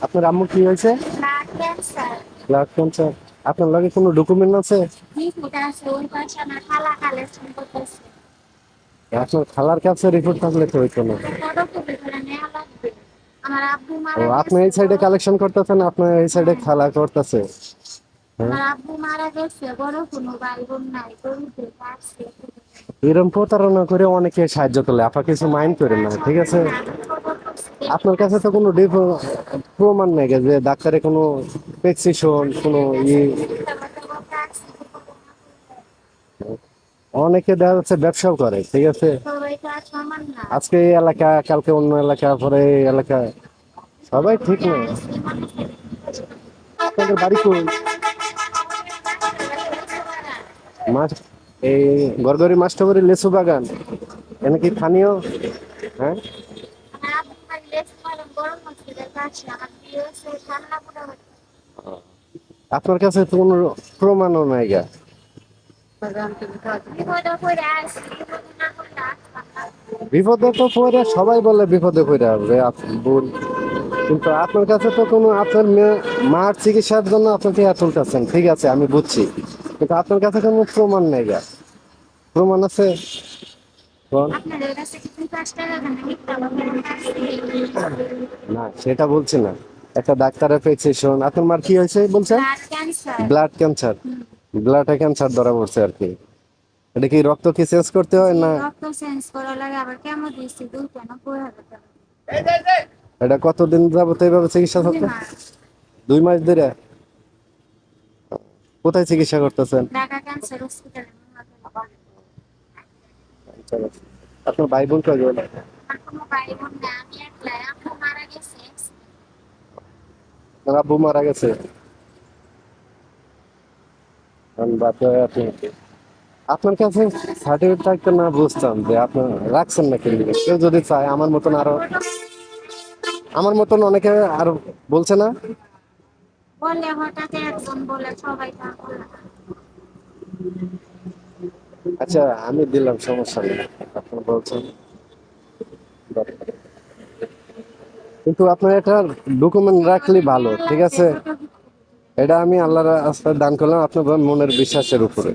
আপনার আম্মু কি হয়েছে? Blood cancer. Blood cancer. আপনার লাগে কোনো ডকুমেন্ট আছে? রিপোর্ট আছে, ওই পাশে আমার খালা কালেকশন করতেছে। আপনার খালার কাছে রিপোর্ট থাকলে তো হইতো না। ফটোকপি করে নেওয়া লাগবে। আমার আব্বু ও, মারা আপনি গেছে এই সাইডে বড়। কালেকশন করতেছেন, আপনার এই সাইডে হ্যাঁ, খালা করতেছে। হ্যাঁ, আমার আব্বু মারা গেছে, বড় কোনো ভাই বোন নাই, গরিবের কাছে। এরকম প্রতারণা করে অনেকে সাহায্য করলে আপা কিছু মাইন্ড করেন না, ঠিক আছে? আমি খবর করছি, দেখে আপনার কাছে তো আসছি। কোনো প্রমাণ নেই যে ডাক্তারের কোনো প্রেসক্রিপশন কোনো ঠিক আছে, মিথ্যা কথা বলতে আসছি, অনেকে দেখা যাচ্ছে ব্যবসাও করে, ঠিক আছে? সবাই তো আর সমান না। আজকে এই এলাকা, কালকে অন্য এলাকা, পরে এই এলাকা, সবাই ঠিক ঘুরে না। আসছি, মানুষ আপনাদের বাড়ি কই? মাছ, এই গড়গড়ি মাস্টারবাড়ি লেচু বাগান, এনে কি স্থানীয়? হ্যাঁ, আমার আব্বু খালি লেস মারেন, গরম মসজিদের কাছে। আমার বিয়ে হয়েছে ঠান্ডা পড়ে হচ্ছে। আপনার কাছে তো কোনো প্রমাণও নাই গা। বিপদে পড়ে আসছি, বিপদে না করলে আসতাম না। বিপদে তো পড়ে সবাই বলে বিপদে পড়ে আসবে বোন, কিন্তু আপনার কাছে তো কোনো, আপনার মার চিকিৎসার জন্য আপনাকে এত চাচ্ছেন, ঠিক আছে আমি বুঝছি, কিন্তু আপনার কাছে কোনো প্রমাণ নেই গা। প্রমাণ আছে? বল। আপনাদের কাছে কি ৫ টাকা দাম মিথ্যা কথা বলতে আসছি? না সেটা বলছি না, একটা ডাক্তারের প্রেসক্রিপশন। আপনার মার কি হয়েছে বলছেন? Blood cancer. Blood cancer. ব্লাডে ক্যান্সার ধরা পড়ছে আর কি। এটা কি রক্ত কি চেঞ্জ করতে হয় জি, না? রক্ত চেঞ্জ করা লাগে, আবার কেমো দিয়েছি ৯০০০ টাকা। এটা কতদিন যাবত এইভাবে চিকিৎসা ২ করতে? মাস। 2 মাস ধরে? কোথায় চিকিৎসা করতেছেন? ঢাকা ক্যান্সার হসপিটালে। আপনার ভাই বোন কয়জন? আমার কোনো ভাই বোন না, আমি একলাই। আম্মু মারা গেছে। আপনার আব্বু মারা গেছে। আপনার কাছে সার্টিফিকেট থাকতে না বুঝতাম যে আপনার রাখছেন নাকি। কেউ যদি চায় আমার মতন আরো, আমার মতন অনেকে আরো বলছে না। বলে হঠাৎ একজন বলে, সবাই তা বলে না। আচ্ছা আমি দিলাম, সমস্যা নেই, আপনি বলছেন। কিন্তু আপনার একটা ডকুমেন্ট রাখলে ভালো, নেওয়া ঠিক লাগবে, আছে? ফটো। এটা আমি আল্লাহর রাস্তায় দান করলাম আপনার মনের বিশ্বাসের উপরে।